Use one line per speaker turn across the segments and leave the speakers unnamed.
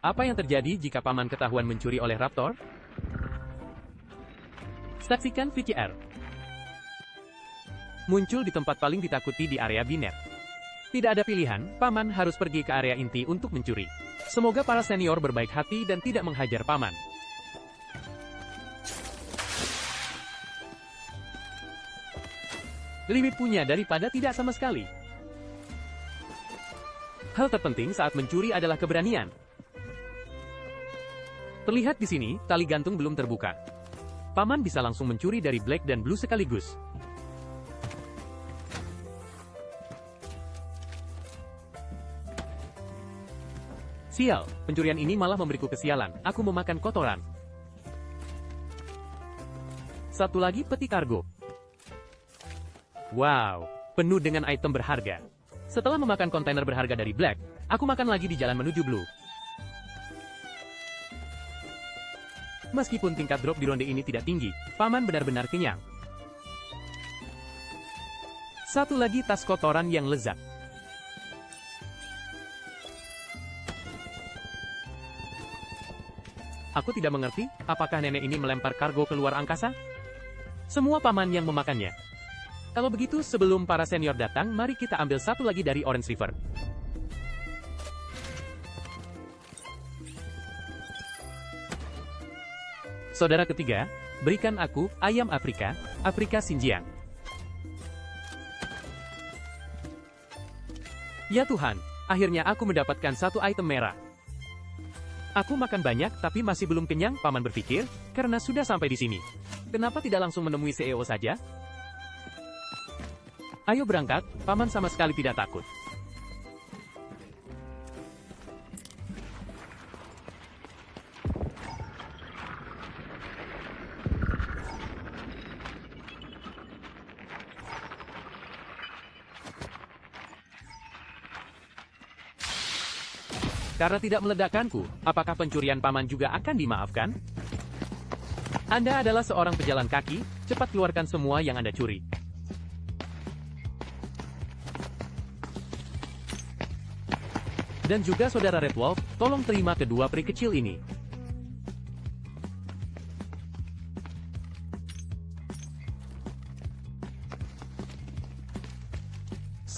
Apa yang terjadi jika paman ketahuan mencuri oleh Raptor? Saksikan VCR. Muncul di tempat paling ditakuti di area biner. Tidak ada pilihan, paman harus pergi ke area inti untuk mencuri. Semoga para senior berbaik hati dan tidak menghajar paman. Lebih punya daripada tidak sama sekali. Hal terpenting saat mencuri adalah keberanian. Terlihat di sini, tali gantung belum terbuka. Paman bisa langsung mencuri dari Black dan Blue sekaligus. Sial, pencurian ini malah memberiku kesialan. Aku memakan kotoran. Satu lagi peti kargo. Wow, penuh dengan item berharga. Setelah memakan kontainer berharga dari Black, aku makan lagi di jalan menuju Blue. Meskipun tingkat drop di ronde ini tidak tinggi, paman benar-benar kenyang. Satu lagi tas kotoran yang lezat. Aku tidak mengerti, apakah nenek ini melempar kargo ke luar angkasa? Semua paman yang memakannya. Kalau begitu, sebelum para senior datang, mari kita ambil satu lagi dari Orange River. Saudara ketiga, berikan aku ayam Afrika, Afrika Xinjiang. Ya Tuhan, akhirnya aku mendapatkan satu item merah. Aku makan banyak tapi masih belum kenyang, paman berpikir, karena sudah sampai di sini. Kenapa tidak langsung menemui CEO saja? Ayo berangkat, paman sama sekali tidak takut. Karena tidak meledakkanku, apakah pencurian paman juga akan dimaafkan? Anda adalah seorang pejalan kaki, cepat keluarkan semua yang Anda curi. Dan juga saudara Red Wolf, tolong terima kedua peri kecil ini.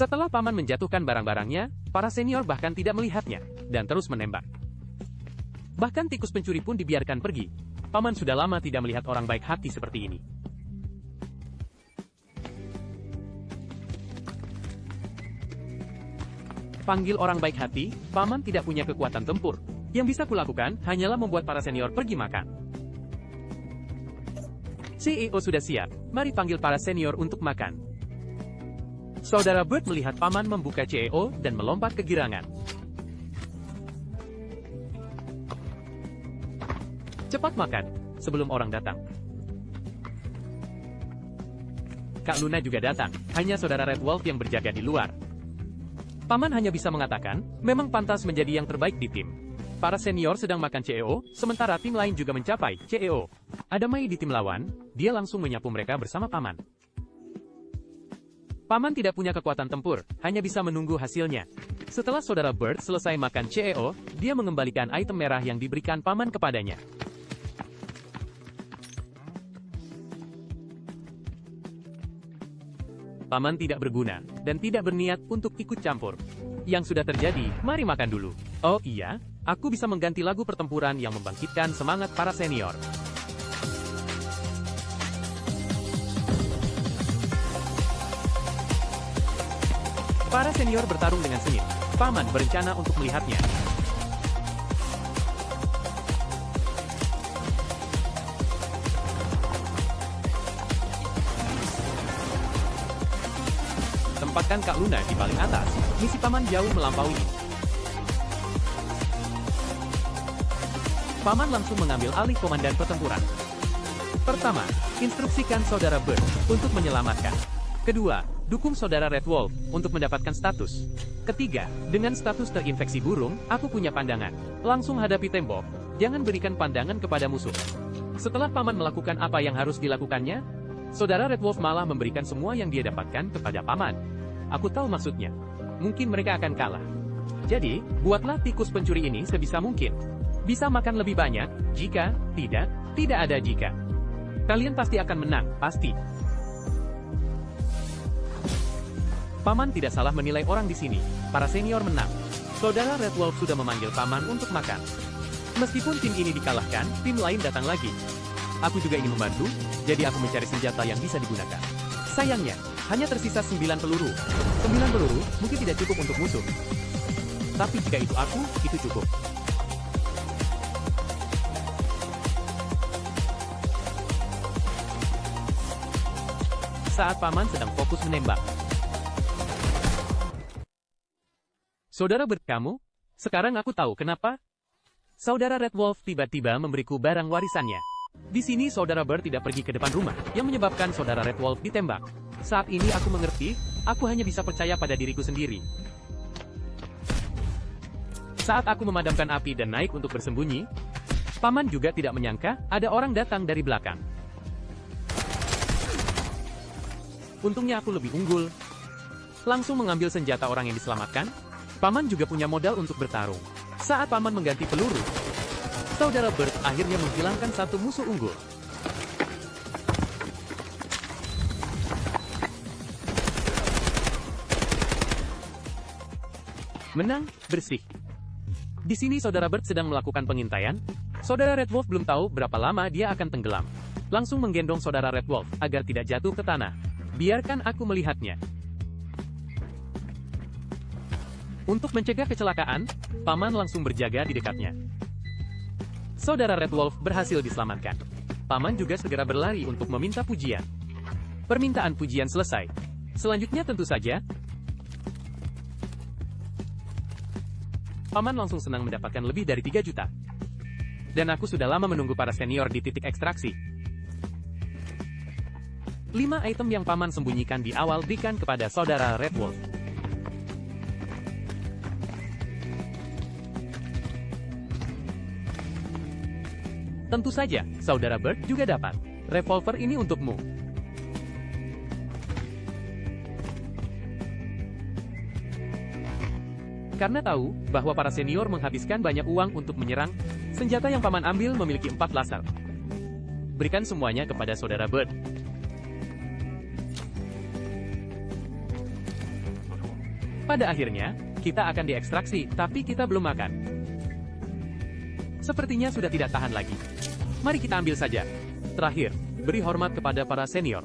Setelah paman menjatuhkan barang-barangnya, para senior bahkan tidak melihatnya, dan terus menembak. Bahkan tikus pencuri pun dibiarkan pergi. Paman sudah lama tidak melihat orang baik hati seperti ini. Panggil orang baik hati, paman tidak punya kekuatan tempur. Yang bisa kulakukan, hanyalah membuat para senior pergi makan. CEO sudah siap, mari panggil para senior untuk makan. Saudara Bird melihat paman membuka CEO dan melompat kegirangan. Cepat makan, sebelum orang datang. Kak Luna juga datang, hanya saudara Red Wolf yang berjaga di luar. Paman hanya bisa mengatakan, memang pantas menjadi yang terbaik di tim. Para senior sedang makan CEO, sementara tim lain juga mencapai CEO. Ada Mei di tim lawan, dia langsung menyapu mereka bersama paman. Paman tidak punya kekuatan tempur, hanya bisa menunggu hasilnya. Setelah saudara Bird selesai makan CEO, dia mengembalikan item merah yang diberikan paman kepadanya. Paman tidak berguna, dan tidak berniat untuk ikut campur. Yang sudah terjadi, mari makan dulu. Oh iya, aku bisa mengganti lagu pertempuran yang membangkitkan semangat para senior. Para senior bertarung dengan sengit. Paman berencana untuk melihatnya. Tempatkan Kak Luna di paling atas. Misi paman jauh melampaui ini. Paman langsung mengambil alih komandan pertempuran. Pertama, instruksikan saudara Bird untuk menyelamatkan. Kedua, dukung saudara Red Wolf untuk mendapatkan status. Ketiga, dengan status terinfeksi burung, aku punya pandangan. Langsung hadapi tembok, jangan berikan pandangan kepada musuh. Setelah paman melakukan apa yang harus dilakukannya, saudara Red Wolf malah memberikan semua yang dia dapatkan kepada paman. Aku tahu maksudnya. Mungkin mereka akan kalah. Jadi, buatlah tikus pencuri ini sebisa mungkin. Bisa makan lebih banyak, jika tidak ada jika. Kalian pasti akan menang, pasti. Paman tidak salah menilai orang di sini. Para senior menang. Saudara Red Wolf sudah memanggil Paman untuk makan. Meskipun tim ini dikalahkan, tim lain datang lagi. Aku juga ingin membantu, jadi aku mencari senjata yang bisa digunakan. Sayangnya, hanya tersisa 9 peluru. 9 peluru mungkin tidak cukup untuk musuh. Tapi jika itu aku, itu cukup. Saat Paman sedang fokus menembak. Saudara Bert, kamu? Sekarang aku tahu kenapa. Saudara Red Wolf tiba-tiba memberiku barang warisannya. Di sini saudara Bert tidak pergi ke depan rumah, yang menyebabkan saudara Red Wolf ditembak. Saat ini aku mengerti, aku hanya bisa percaya pada diriku sendiri. Saat aku memadamkan api dan naik untuk bersembunyi, Paman juga tidak menyangka ada orang datang dari belakang. Untungnya aku lebih unggul. Langsung mengambil senjata orang yang diselamatkan. Paman juga punya modal untuk bertarung. Saat Paman mengganti peluru, saudara Bert akhirnya menghilangkan satu musuh unggul. Menang, bersih. Di sini saudara Bert sedang melakukan pengintaian. Saudara Red Wolf belum tahu berapa lama dia akan tenggelam. Langsung menggendong saudara Red Wolf agar tidak jatuh ke tanah. Biarkan aku melihatnya. Untuk mencegah kecelakaan, Paman langsung berjaga di dekatnya. Saudara Red Wolf berhasil diselamatkan. Paman juga segera berlari untuk meminta pujian. Permintaan pujian selesai. Selanjutnya tentu saja, Paman langsung senang mendapatkan lebih dari 3 juta. Dan aku sudah lama menunggu para senior di titik ekstraksi. 5 item yang Paman sembunyikan di awal berikan kepada saudara Red Wolf. Tentu saja, saudara Bert juga dapat. Revolver ini untukmu. Karena tahu bahwa para senior menghabiskan banyak uang untuk menyerang, senjata yang Paman ambil memiliki 4 laser. Berikan semuanya kepada saudara Bert. Pada akhirnya, kita akan diekstraksi, tapi kita belum makan. Sepertinya sudah tidak tahan lagi. Mari kita ambil saja. Terakhir, beri hormat kepada para senior.